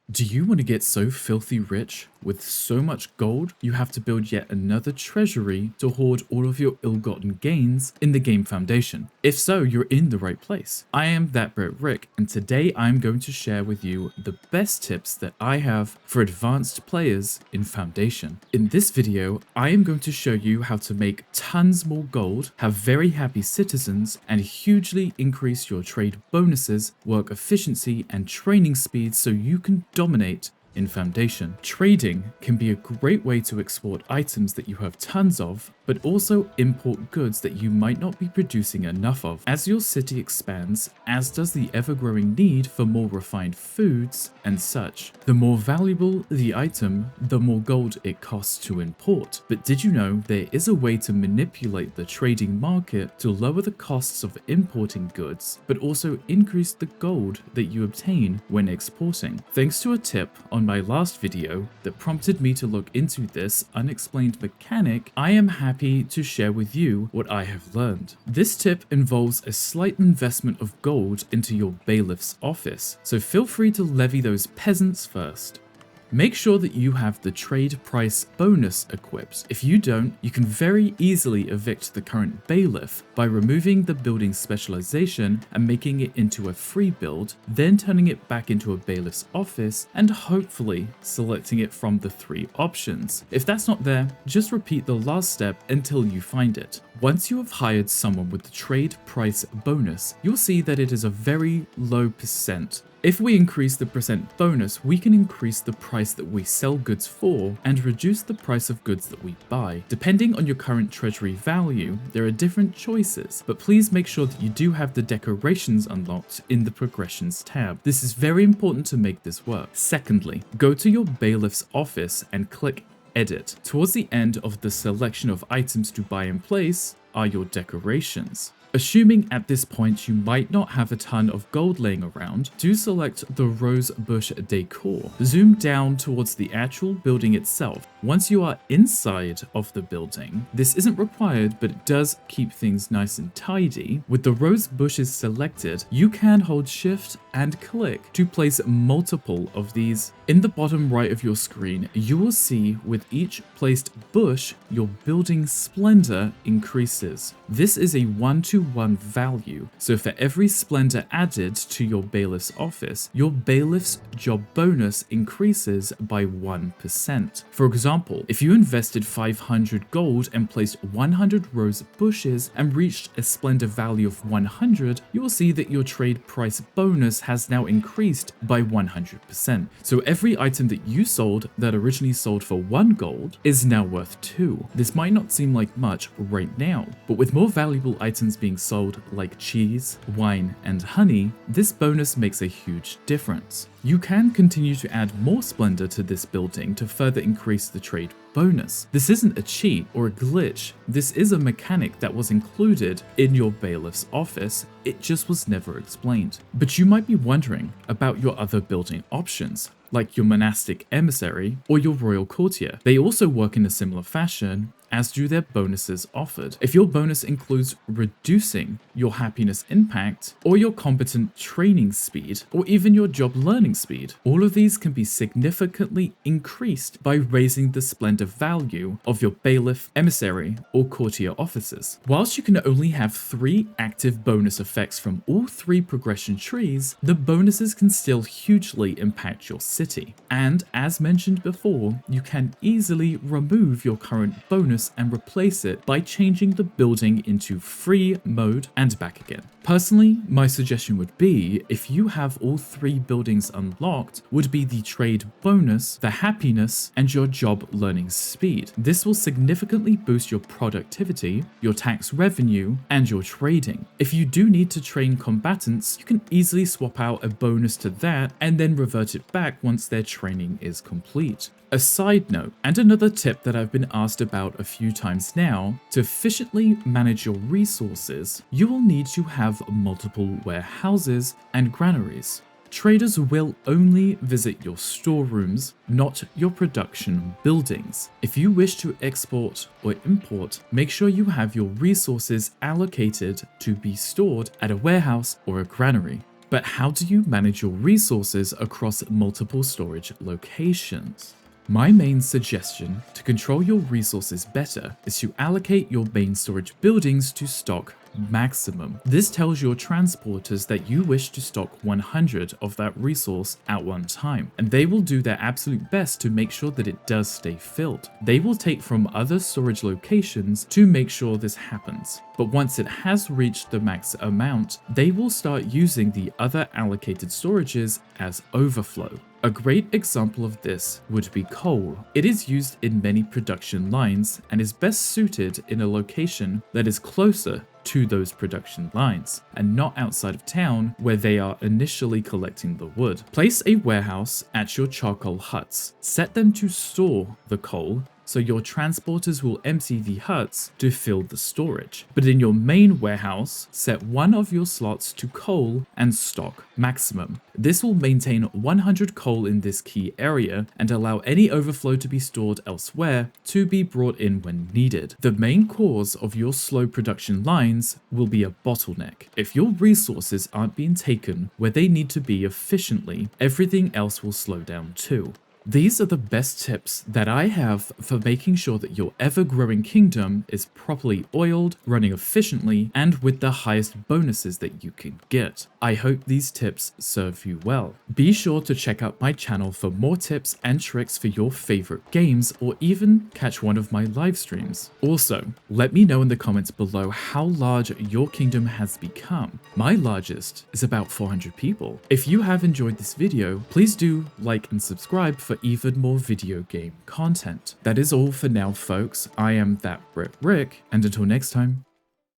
Do you want to get so filthy rich with so much gold you have to build yet another treasury to hoard all of your ill-gotten gains in the game foundation? If so, you're in the right place. I am ThatBritRick, and today I'm going to share with you the best tips that I have for advanced players in Foundation. In this video, I am going to show you how to make tons more gold, have very happy citizens, and hugely increase your trade bonuses, work efficiency, and training speed so you can dominate in Foundation. Trading can be a great way to export items that you have tons of, but also import goods that you might not be producing enough of. As your city expands, as does the ever-growing need for more refined foods and such. The more valuable the item, the more gold it costs to import. But did you know there is a way to manipulate the trading market to lower the costs of importing goods, but also increase the gold that you obtain when exporting? Thanks to a tip on my last video that prompted me to look into this unexplained mechanic, I am happy to share with you what I have learned. This tip involves a slight investment of gold into your bailiff's office, so feel free to levy those peasants first. Make sure that you have the trade price bonus equipped. If you don't, you can very easily evict the current bailiff by removing the building's specialization and making it into a free build, then turning it back into a bailiff's office and hopefully selecting it from the 3 options. If that's not there, just repeat the last step until you find it. Once you have hired someone with the trade price bonus, you'll see that it is a very low percent. If we increase the percent bonus, we can increase the price that we sell goods for and reduce the price of goods that we buy. Depending on your current treasury value, there are different choices, but please make sure that you do have the decorations unlocked in the progressions tab. This is very important to make this work. Secondly, go to your bailiff's office and click Edit. Towards the end of the selection of items to buy in place are your decorations. Assuming at this point you might not have a ton of gold laying around, do select the rose bush decor. Zoom down towards the actual building itself. Once you are inside of the building, this isn't required, but it does keep things nice and tidy. With the rose bushes selected, you can hold shift and click to place multiple of these. In the bottom right of your screen, you will see with each placed bush, your building splendor increases. This is a 1-to-1 value, so for every splendor added to your bailiff's office, your bailiff's job bonus increases by 1%. For example, if you invested 500 gold and placed 100 rose bushes and reached a splendor value of 100, you will see that your trade price bonus has now increased by 100%. So every item that you sold that originally sold for 1 gold is now worth 2. This might not seem like much right now, but with more valuable items being sold like cheese, wine, and honey, this bonus makes a huge difference. You can continue to add more splendor to this building to further increase the trade bonus. This isn't a cheat or a glitch. This is a mechanic that was included in your bailiff's office. It just was never explained. But you might be wondering about your other building options, like your monastic emissary or your royal courtier. They also work in a similar fashion, as do their bonuses offered. If your bonus includes reducing your happiness impact, or your competent training speed, or even your job learning speed, all of these can be significantly increased by raising the splendor value of your bailiff, emissary, or courtier offices. Whilst you can only have 3 active bonus effects from all 3 progression trees, the bonuses can still hugely impact your city. And as mentioned before, you can easily remove your current bonus and replace it by changing the building into free mode and back again. Personally, my suggestion would be, if you have all 3 buildings unlocked, would be the trade bonus, the happiness, and your job learning speed. This will significantly boost your productivity, your tax revenue, and your trading. If you do need to train combatants, you can easily swap out a bonus to that and then revert it back once their training is complete. A side note, and another tip that I've been asked about a few times now, to efficiently manage your resources, you will need to have multiple warehouses and granaries. Traders will only visit your storerooms, not your production buildings. If you wish to export or import, make sure you have your resources allocated to be stored at a warehouse or a granary. But how do you manage your resources across multiple storage locations? My main suggestion to control your resources better is to allocate your main storage buildings to stock maximum. This tells your transporters that you wish to stock 100 of that resource at one time, and they will do their absolute best to make sure that it does stay filled. They will take from other storage locations to make sure this happens. But once it has reached the max amount, they will start using the other allocated storages as overflow. A great example of this would be coal. It is used in many production lines and is best suited in a location that is closer to those production lines and not outside of town where they are initially collecting the wood. Place a warehouse at your charcoal huts. Set them to store the coal, so your transporters will empty the huts to fill the storage. But in your main warehouse, set one of your slots to coal and stock maximum. This will maintain 100 coal in this key area and allow any overflow to be stored elsewhere to be brought in when needed. The main cause of your slow production lines will be a bottleneck. If your resources aren't being taken where they need to be efficiently, everything else will slow down too. These are the best tips that I have for making sure that your ever-growing kingdom is properly oiled, running efficiently, and with the highest bonuses that you can get. I hope these tips serve you well. Be sure to check out my channel for more tips and tricks for your favorite games, or even catch one of my live streams. Also, let me know in the comments below how large your kingdom has become. My largest is about 400 people. If you have enjoyed this video, please do like and subscribe for even more video game content. That is all for now, folks. I am ThatBritRick, and until next time,